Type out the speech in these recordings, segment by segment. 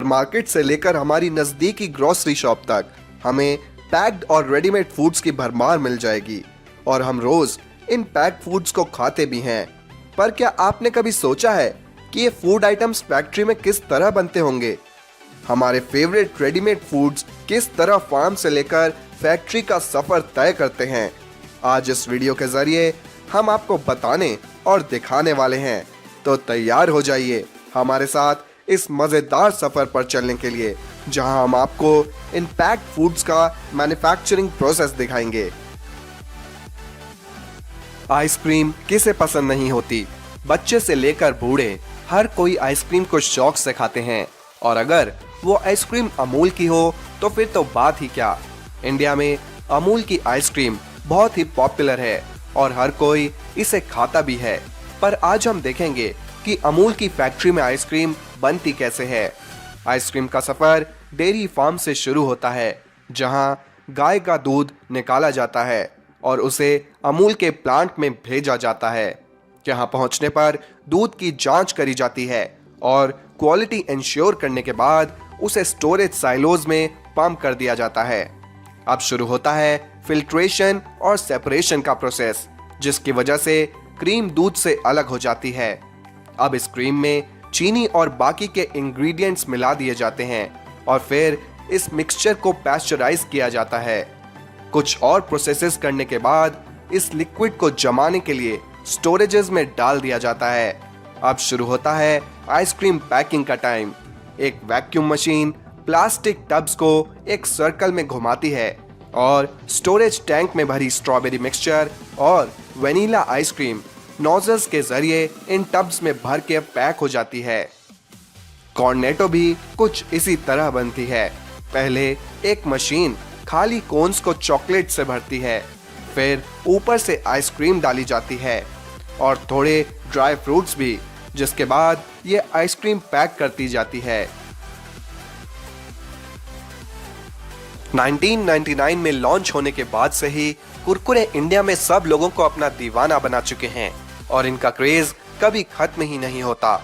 Market से लेकर हमारी नजदीकी ग्रोसरी शॉप तक हमें पैक्ड और रेडीमेड फूड्स की भरमार मिल जाएगी और हम रोज इन पैक्ड फूड्स को खाते भी हैं। पर क्या आपने कभी सोचा है कि ये फूड आइटम्स फैक्ट्री में किस तरह बनते होंगे? हमारे फेवरेट रेडीमेड फूड्स किस तरह फार्म से लेकर फैक्ट्री का सफर तय करते हैं? आज इस वीडियो के जरिए हम आपको बताने और दिखाने वाले हैं। तो तैयार हो जाइए हमारे साथ इस मजेदार सफर पर चलने के लिए, जहां हम आपको इन पैक्ड फूड्स का मैन्युफैक्चरिंग प्रोसेस दिखाएंगे। आइसक्रीम किसे पसंद नहीं होती? बच्चे से लेकर बूढ़े हर कोई आइसक्रीम को शौक से खाते हैं, और अगर वो आइसक्रीम अमूल की हो तो फिर तो बात ही क्या। इंडिया में अमूल की आइसक्रीम बहुत ही पॉपुलर है और हर कोई इसे खाता भी है। पर आज हम देखेंगे कि अमूल की फैक्ट्री में आइसक्रीम बनती कैसे है। आइसक्रीम का सफर डेयरी फार्म से शुरू होता है, जहां गाय का दूध निकाला जाता है और उसे अमूल के प्लांट में भेजा जाता है। यहां पहुंचने पर दूध की जांच करी जाती है और क्वालिटी इंश्योर करने के बाद उसे स्टोरेज साइलोज में पंप कर दिया जाता है। अब शुरू होता है फिल्ट्रेशन और सेपरेशन का प्रोसेस, जिसकी वजह से क्रीम दूध से अलग हो जाती है। अब इस क्रीम में चीनी और बाकी के इंग्रेडिएंट्स मिला दिए जाते हैं और फिर इस मिक्सचर को पैस्चराइज किया जाता है। कुछ और प्रोसेसेस करने के बाद इस लिक्विड को जमाने के लिए स्टोरेजेस में डाल दिया जाता है। अब शुरू होता है आइसक्रीम पैकिंग का टाइम। एक वैक्यूम मशीन प्लास्टिक टब्स को एक सर्कल में घुमाती है और स्टोरेज टैंक में भरी स्ट्रॉबेरी मिक्सचर और वेनिला आइसक्रीम नोजल्स के जरिए इन टब्स में भर के पैक हो जाती है। कॉर्नेटो भी कुछ इसी तरह बनती है। पहले एक मशीन खाली कोन्स को चॉकलेट से भरती है, फिर ऊपर से आइसक्रीम डाली जाती है और थोड़े ड्राई फ्रूट्स भी, जिसके बाद ये आइसक्रीम पैक करती जाती है। 1999 में लॉन्च होने के बाद से ही कुरकुरे इंडिया में सब लोगों को अपना दीवाना बना चुके हैं और इनका क्रेज कभी खत्म ही नहीं होता।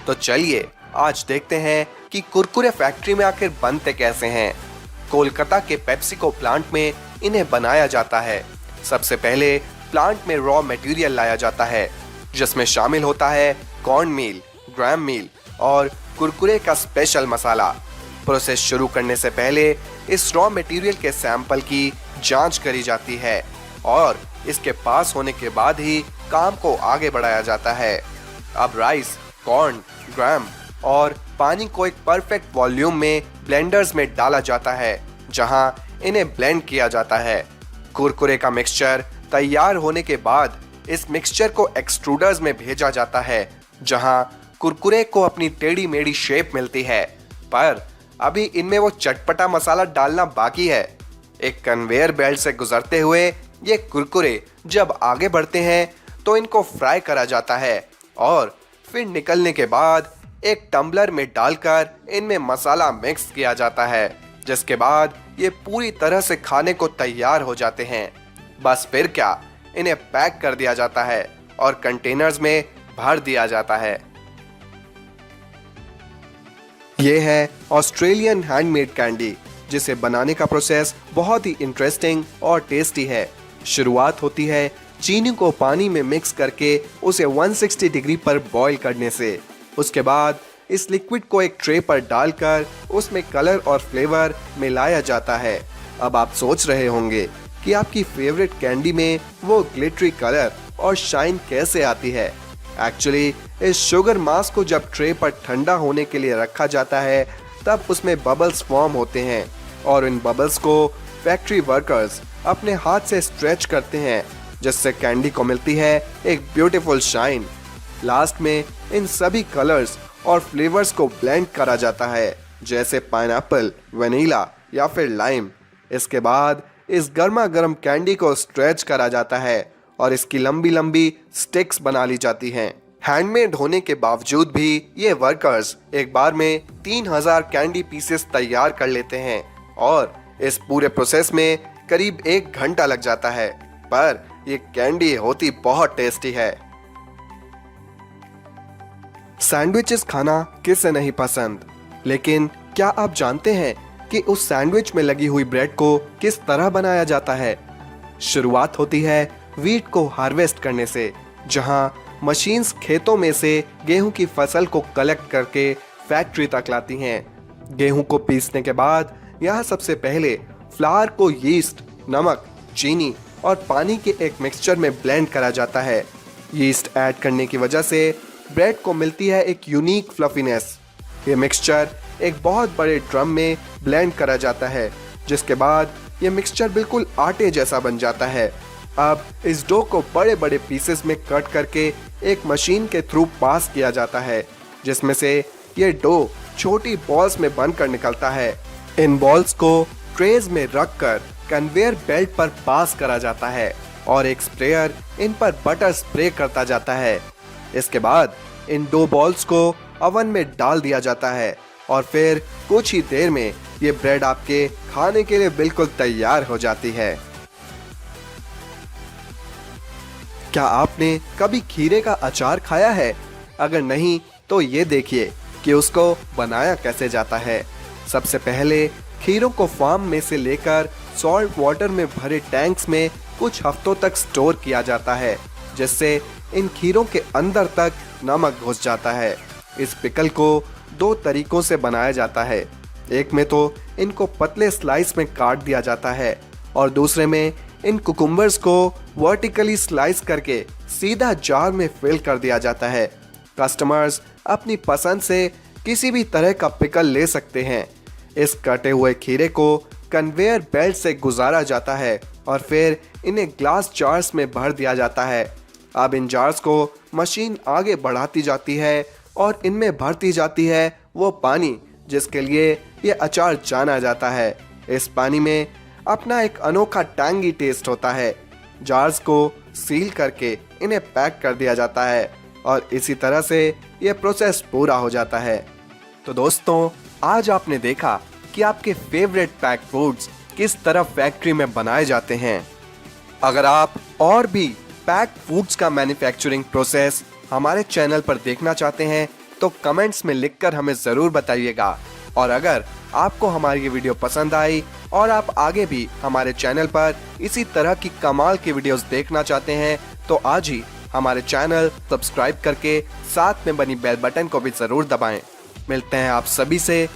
तो चलिए आज देखते हैं कि कुरकुरे फैक्ट्री में आखिर बनते कैसे हैं। कोलकाता के पेप्सिको प्लांट में इन्हें बनाया जाता है। सबसे पहले प्लांट में रॉ मटेरियल लाया जाता है, जिसमें शामिल होता है कॉर्न मील, ग्राम मील और कुरकुरे का स्पेशल मसाला। प्रोसेस शुरू करने से पहले इस रॉ मटेरियल के सैंपल की जांच करी जाती है और इसके पास होने के बाद ही काम को आगे बढ़ाया जाता है। अब राइस, कॉर्न, ग्राम और पानी को एक परफेक्ट वॉल्यूम में ब्लेंडर्स में डाला जाता है, जहां इन्हें ब्लेंड किया जाता है। कुरकुरे का मिक्सचर तैयार होने के बाद इस मिक्सचर को एक्सट्रूडर्स में भेजा जाता है, जहां कुरकुरे को अपनी टेढ़ी मेढ़ी शेप मिलती है। पर अभी इनमें वो चटपटा मसाला डालना बाकी है। एक कन्वेयर बेल्ट से गुजरते हुए ये कुरकुरे जब आगे बढ़ते हैं तो इनको फ्राई करा जाता है और फिर निकलने के बाद एक टम्बलर में डालकर इनमें मसाला मिक्स किया जाता है, जिसके बाद ये पूरी तरह से खाने को तैयार हो जाते हैं। बस फिर क्या, इन्हें पैक कर दिया जाता है और कंटेनर्स में भर दिया जाता है। ये है ऑस्ट्रेलियन हैंडमेड कैंडी, जिसे बनाने का प्रोसेस बहुत ही इंटरेस्टिंग और टेस्टी है। शुरुआत होती है चीनी को पानी में मिक्स करके उसे 160 डिग्री पर बॉईल करने से। उसके बाद इस लिक्विड को एक ट्रे पर डालकर उसमें कलर और फ्लेवर मिलाया जाता है। अब आप सोच रहे होंगे कि आपकी फेवरेट कैंडी में वो ग्लिटरी कलर और शाइन कैसे आती है। एक्चुअली इस शुगर मास को जब ट्रे पर ठंडा होने के लिए रखा जाता है, तब उसमें बबल्स फॉर्म होते हैं और इन बबल्स को फैक्ट्री वर्कर्स अपने हाथ से स्ट्रेच करते हैं, जिससे कैंडी को मिलती है एक ब्यूटीफुल शाइन। लास्ट में इन सभी कलर्स और फ्लेवर्स को ब्लेंड करा जाता है, जैसे पाइनएप्पल, वेनिला या फिर लाइम। इसके बाद इस गर्मा गर्म कैंडी को स्ट्रेच करा जाता है और इसकी लंबी लंबी स्टिक्स बना ली जाती हैं। हैंडमेड होने के बावजूद भी ये वर्कर्स एक बार में 3000 कैंडी पीसेस तैयार कर लेते हैं और इस पूरे प्रोसेस में करीब 1 घंटा लग जाता है। पर ये कैंडी होती बहुत टेस्टी है। सैंडविचेस खाना किसे नहीं पसंद, लेकिन क्या आप जानते हैं कि उस सैंडविच में लगी हुई ब्रेड को किस तरह बनाया जाता है? शुरुआत होती है वीट को हार्वेस्ट करने से, जहां मशीन्स खेतों में से गेहूं की फसल को कलेक्ट करके फैक्ट्री तक लाती हैं। गेहूं को पीसने के बाद यहाँ सबसे पहले फ्लावर को यीस्ट, नमक, चीनी और पानी के एक मिक्सचर में ब्लेंड करा जाता है। यीस्ट ऐड करने की वजह से ब्रेड को मिलती है एक यूनिक फ्लफीनेस। ये मिक्सचर एक बहुत बड़े ड्रम में ब्लेंड करा जाता है, जिसके बाद ये मिक्सचर बिल्कुल आटे जैसा बन जाता है। अब इस डो को बड़े बड़े पीसेस में कट करके एक मशीन के थ्रू पास किया जाता है, जिसमें से ये डो छोटी बॉल्स में बनकर निकलता है। इन बॉल्स को ट्रेज में रखकर कन्वेयर बेल्ट पर पास करा जाता है और एक स्प्रेयर इन पर बटर स्प्रे करता जाता है। इसके बाद इन दो बॉल्स को ओवन में डाल दिया जाता है और फिर कुछ ही देर में ये ब्रेड आपके खाने के लिए बिल्कुल तैयार हो जाती है। क्या आपने कभी खीरे का अचार खाया है? अगर नहीं तो ये देखिए कि उसको बनाया कैसे जाता है। सबसे पहले खीरों को फार्म में से लेकर सॉल्ट वाटर में भरे टैंक्स में कुछ हफ्तों तक स्टोर किया जाता है, जिससे इन खीरों के अंदर तक नमक घुस जाता है। इस पिकल को दो तरीकों से बनाया जाता है। एक में तो इनको पतले स्लाइस में काट दिया जाता है और दूसरे में इन कुकुम्बर्स को वर्टिकली स्लाइस करके सीधा जार में फिल कर दिया जाता है। कस्टमर्स अपनी पसंद से किसी भी तरह का पिकल ले सकते हैं। इस कटे हुए खीरे को कन्वेयर बेल्ट से गुजारा जाता है और फिर इन्हें ग्लास जार्स में भर दिया जाता है। अब इन जार्स को मशीन आगे बढ़ाती जाती है और इनमें भरती जाती है वो पानी जिसके लिए ये अचार जाना जाता है। इस पानी में अपना एक अनोखा टैंगी टेस्ट होता है। जार्स को सील करके इन्हें पैक कर दिया जाता है और इसी तरह से ये प्रोसेस पूरा हो जाता है। तो दोस्तों, आज आपने देखा कि आपके फेवरेट पैक फूड्स किस तरह फैक्ट्री में बनाए जाते हैं। अगर आप और भी पैक फूड्स का मैन्युफैक्चरिंग प्रोसेस हमारे चैनल पर देखना चाहते हैं तो कमेंट्स में लिखकर हमें ज़रूर बताइएगा। और अगर आपको हमारी ये वीडियो पसंद आई और आप आगे भी हमारे चैनल पर इसी तरह की कमाल की वीडियोस देखना चाहते हैं तो आज ही हमारे चैनल सब्सक्राइब करके साथ में बनी बेल बटन को भी ज़रूर दबाएं। मिलते हैं आप सभी से